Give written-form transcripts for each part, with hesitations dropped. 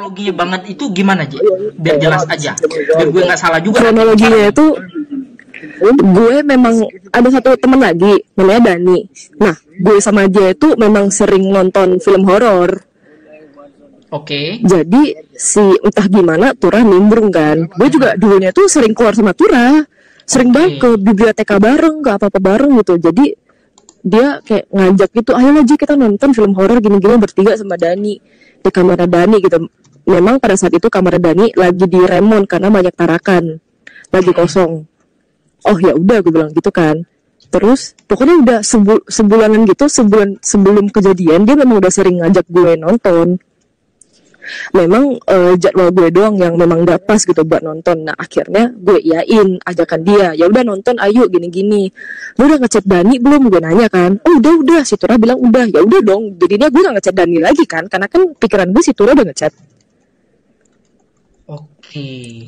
kronologinya banget itu gimana aja? Biar jelas aja. Biar gue nggak salah juga. Kronologinya itu gue memang ada satu teman lagi namanya Dani. Nah, gue sama dia itu memang sering nonton film horor. Oke. Jadi si entah gimana Tura nimbrung kan. Gue juga dulunya tuh sering keluar sama Tura, sering banget ke biblioteka bareng, ke apa-apa bareng gitu. Jadi dia kayak ngajak gitu, ayo aja kita nonton film horor gini-gini bertiga sama Dani di kamar Dani gitu. Memang pada saat itu kamar Dani lagi diremon karena banyak tarakan, lagi kosong. Oh ya udah, gue bilang gitu kan. Terus pokoknya udah sebulanan gitu, sebulan sebelum kejadian dia memang udah sering ngajak gue nonton. Memang jadwal gue doang yang memang gak pas gitu buat nonton. Nah akhirnya gue iyain ajakan dia, ya udah nonton ayo gini-gini. Lu udah ngechat Dani belum, gue nanya kan. Oh udah si Tura bilang udah. Ya udah dong, jadinya gue gak ngechat Dani lagi kan, karena kan pikiran gue si Tura udah ngechat. Oke.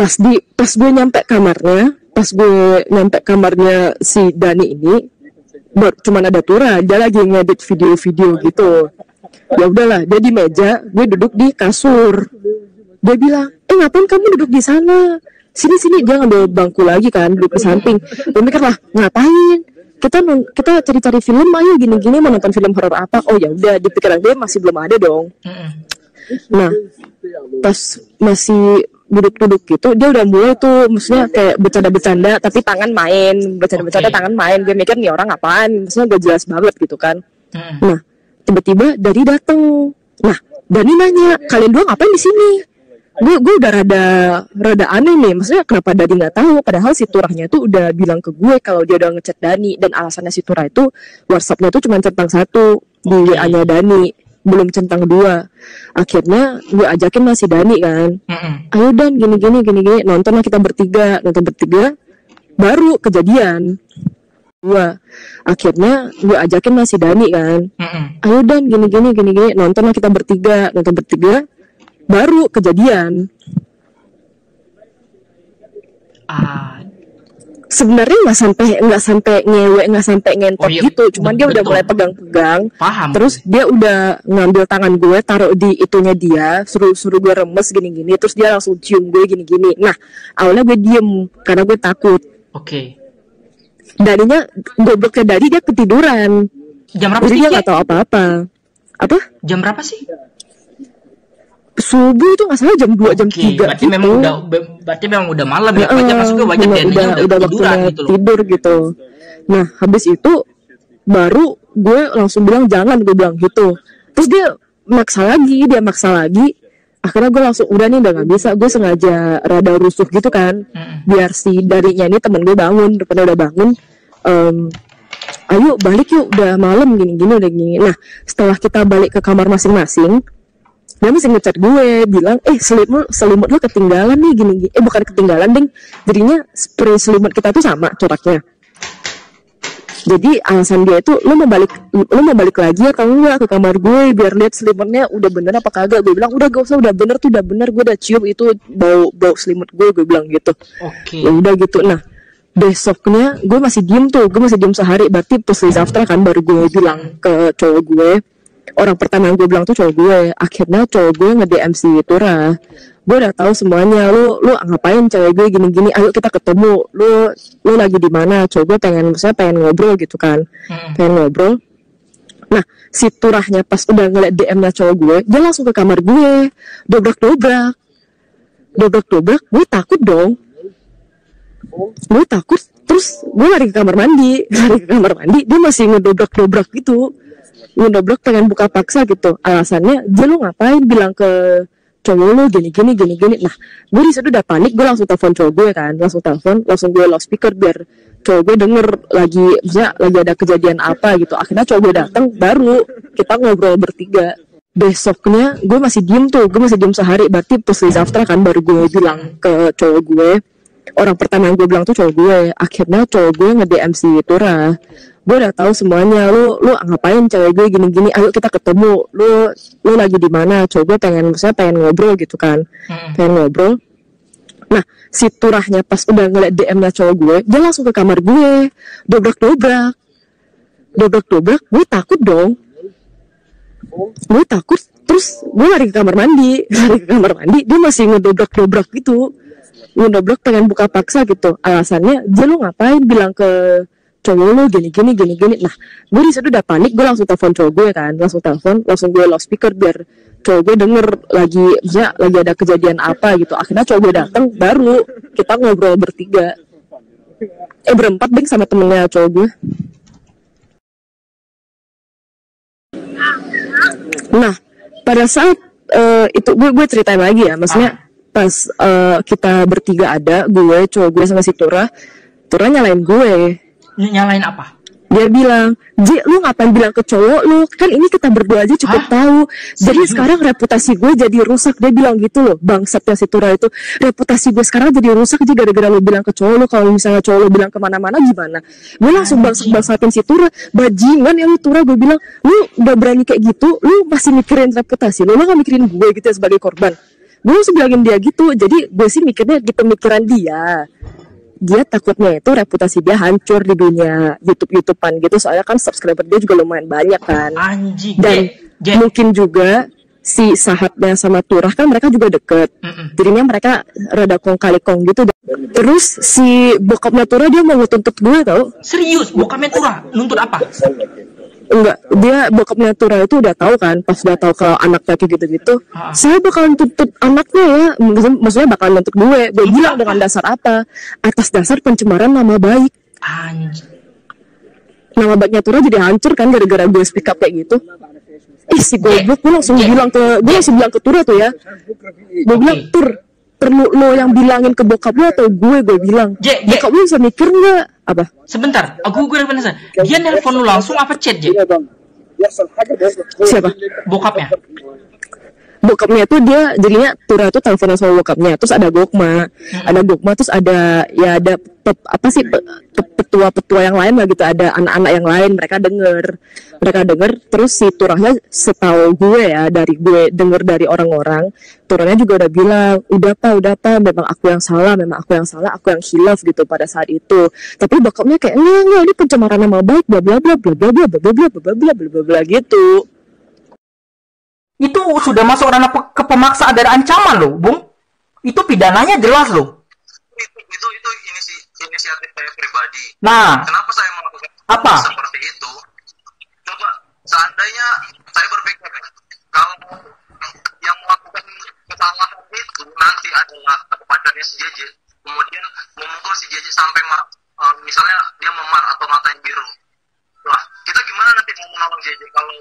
Pas gue nyampe kamarnya si Dani ini, cuman ada Tura, dia lagi ngedit video-video gitu. Ya udahlah, dia di meja, gue duduk di kasur. Dia bilang, ngapain kamu duduk di sana? Sini, dia ngambil bangku lagi kan, duduk di samping. Gue mikir lah, ngapain? Kita cari-cari film, ayo gini-gini mau nonton film horor apa? Oh ya udah, di pikiran gue masih belum ada dong. Nah, pas masih duduk-duduk gitu, dia udah mulai tuh, maksudnya kayak bercanda-bercanda, tapi tangan main, bercanda-bercanda tangan main. Gue mikir nih orang apaan, maksudnya gak jelas banget gitu kan. Nah, tiba-tiba Dani dateng. Nah, Dani nanya, kalian dua ngapain di sini? Gue udah rada aneh nih, maksudnya kenapa Dani nggak tahu? Padahal si Turahnya tuh udah bilang ke gue kalau dia udah ngechat Dani, dan alasannya si Turah itu WhatsAppnya tuh cuma centang satu di WA-nya Dani, belum centang dua. Akhirnya gue ajakin masih Dani kan, ayo Dan gini-gini, nonton lah kita bertiga, baru kejadian. Akhirnya gue ajakin masih Dani kan, ayo Dan gini-gini, nonton lah kita bertiga, baru kejadian. Sebenarnya nggak sampai ngewe, nggak sampai ngentot gitu, cuman dia udah mulai pegang-pegang. Paham. Terus dia udah ngambil tangan gue, taruh di itunya dia, suruh gue remes gini-gini, terus dia langsung cium gue gini-gini. Nah awalnya gue diem karena gue takut. Oke. Daninya gobloknya Dani, dia ketiduran. Jam berapa sih? Dia nggak tahu apa-apa. Apa? Jam berapa sih? Subuh itu nggak salah jam 2 jam 3 berarti gitu. Berarti memang udah malam ya. Wajar maksudnya wajar udah tiduran gitu loh. Tidur gitu. Nah habis itu baru gue langsung bilang jangan, gue bilang gitu. Terus dia maksa lagi. Akhirnya gue langsung udah gak bisa. Gue sengaja rada rusuh gitu kan, biar si Darinya ini temen gue bangun. Rupanya udah bangun, ayo balik yuk, udah malam gini. Nah setelah kita balik ke kamar masing-masing, dia masih ngechat gue bilang, selimut lu ketinggalan nih gini. Bukan ketinggalan ding, jadinya spray selimut kita tuh sama coraknya. Jadi alasan dia itu, lu mau balik lagi atau enggak ke kamar gue biar lihat selimutnya udah bener apa kagak. Gue bilang udah gak usah, udah bener, gue udah cium itu bau selimut gue bilang gitu. Ya udah gitu. Nah besoknya gue masih diem sehari, berarti terus after kan baru gue bilang ke cowok gue. Orang pertama yang gue bilang tuh cowok gue. Akhirnya cowok gue nge-DM si Tura, gue udah tahu semuanya, lu ngapain cewek gue gini-gini, ayo kita ketemu, lu lagi di mana? Cowok gue pengen ngobrol gitu kan, pengen ngobrol. Nah si Turahnya pas udah ngeliat DM-nya cowok gue, dia langsung ke kamar gue, dobrak, gue takut dong, terus gue lari ke kamar mandi, dia masih ngedobrak gitu, pengen buka paksa gitu. Alasannya dia, lu ngapain bilang ke cowok lu gini. Nah gue di situ udah panik, gue langsung telepon cowok gue kan, langsung gue loudspeaker biar cowok gue denger lagi ada kejadian apa gitu. Akhirnya cowok gue datang, baru kita ngobrol bertiga. Besoknya gue masih diem sehari, berarti terus after kan baru gue bilang ke cowok gue. Orang pertama yang gue bilang tuh cowok gue. Akhirnya cowok gue nge-DM si Tura, gue udah tahu semuanya, lu ngapain cewek gue gini, ayo kita ketemu, lu lagi di mana? Cowok gue pengen ngobrol gitu kan, pengen ngobrol. Nah si Turahnya pas udah ngeliat DM-nya cowok gue, dia langsung ke kamar gue, dobrak, gue takut dong, Terus gue lari ke kamar mandi, dia masih ngedobrak-dobrak gitu, ngedobrak pengen buka paksa gitu. Alasannya, dia lu ngapain bilang ke cowok lu gini. Nah, gue di situ udah panik, gue langsung telepon cowok gue kan, langsung gue loudspeaker biar cowok gue denger lagi ada kejadian apa gitu. Akhirnya cowok gue datang, baru kita ngobrol bertiga, berempat ding sama temennya cowok gue. Nah, pada saat itu gue ceritain lagi ya, maksudnya pas kita bertiga ada, gue, cowok gue sama si Tura nyalain gue. Nyalain apa? Dia bilang, J, lu ngapain bilang ke cowok lu? Kan ini kita berdua aja cukup tahu. Jadi sekarang reputasi gue jadi rusak. Dia bilang gitu loh, bangsatnya si Tura itu. Reputasi gue sekarang jadi rusak aja gara-gara lu bilang ke cowok lu. Kalau misalnya cowok lu bilang kemana-mana gimana? Gue langsung bangsatin si Tura. Bajingan ya lu Tura, gue bilang, lu udah berani kayak gitu, lu masih mikirin reputasi lu gak mikirin gue gitu ya sebagai korban. Gue langsung bilangin dia gitu. Jadi gue sih mikirnya di pemikiran dia takutnya itu reputasi dia hancur di dunia YouTube-YouTubean gitu, soalnya kan subscriber dia juga lumayan banyak kan. Anjing. Dan mungkin juga si sahabatnya sama Turah kan mereka juga deket. Jadinya mereka rada kong kali kong gitu. Terus si bokapnya Turah dia mau ngetuntut gue tau. Serius? Bokapnya Turah nuntut apa? Enggak, dia bokapnya Tura itu udah tahu kan, pas udah tahu kalau anaknya kayak gitu-gitu, saya bakalan tuntut anaknya ya, maksudnya bakalan nuntut gue bilang dengan dasar apa? Atas dasar pencemaran nama baik. Anjir. Nama baiknya Tura jadi hancur kan gara-gara gue speak up kayak gitu. Si goblok, gue langsung bilang ke Tura tuh ya, gue bilang perlu lo yang bilangin ke bokap lo atau gue bilang, bokap lo bisa mikir nggak? Apa? Sebentar, aku penasaran. Dia nelpon lu langsung apa chat, J? Siapa? Bokapnya. Bokapnya tuh dia jadinya Tura tuh teleponan sama bokapnya, terus ada Gokma, terus ada petua-petua yang lain lah gitu, ada anak-anak yang lain, mereka denger, terus si Turahnya setahu gue ya, dari gue denger dari orang-orang, Turahnya juga udah bilang, udah pak, memang aku yang salah, aku yang khilaf gitu pada saat itu. Tapi bokapnya kayak enggak, ini pencemaran nama baik, bla bla bla bla bla bla bla bla bla bla bla bla gitu. Itu sudah masuk ranah pemaksaan dan ancaman loh, Bung. Itu pidananya jelas loh. Itu inisiatif saya pribadi. Nah, kenapa saya melakukan apa? Seperti itu? Coba seandainya saya berpikir kalau yang melakukan kesalahan itu nanti adalah pacarnya si JJ, kemudian memukul si JJ sampai misalnya dia memar atau matanya biru. Lah, kita gimana nanti mau menolong JJ kalau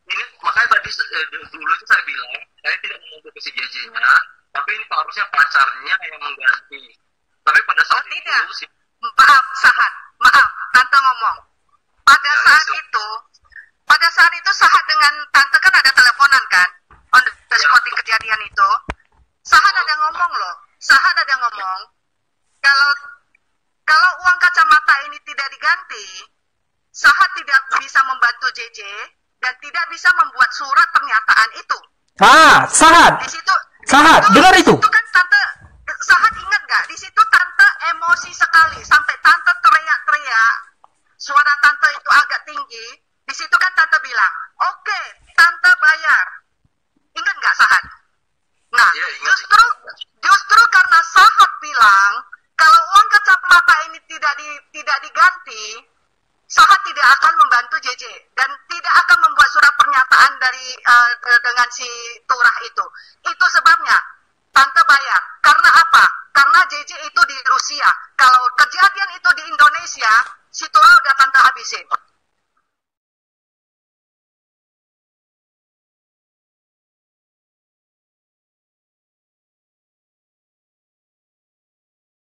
ini? Makanya tadi dulu itu saya bilang saya tidak memukul si JJ-nya, tapi ini harusnya pacarnya yang mengganti. Tapi pada saat tidak. itu Maaf, Tante ngomong. Pada saat itu Sahat dengan Tante kan ada teleponan kan, on the spot di kejadian itu. Sahat ada ngomong loh. Kalau uang kacamata ini tidak diganti, Sahat tidak bisa membantu JJ dan tidak bisa membuat surat pernyataan itu. Sahat. Di situ. Sahat, dengar itu. Itu kan Tante, Sahat ingat nggak? Di situ Tante emosi sekali sampai Tante teriak-teriak. Suara Tante itu agak tinggi. Di situ kan Tante bilang, oke, Tante bayar. Ingat nggak Sahat? Nah, ya, justru karena Sahat bilang kalau uang kacamata ini tidak diganti, Sahat tidak akan membantu JJ dan tidak akan membuat surat pernyataan dengan si Turah itu. Itu sebabnya Tante bayar. Karena apa? Karena JJ itu di Rusia. Kalau kejadian itu di Indonesia, si Turah udah Tante habisin.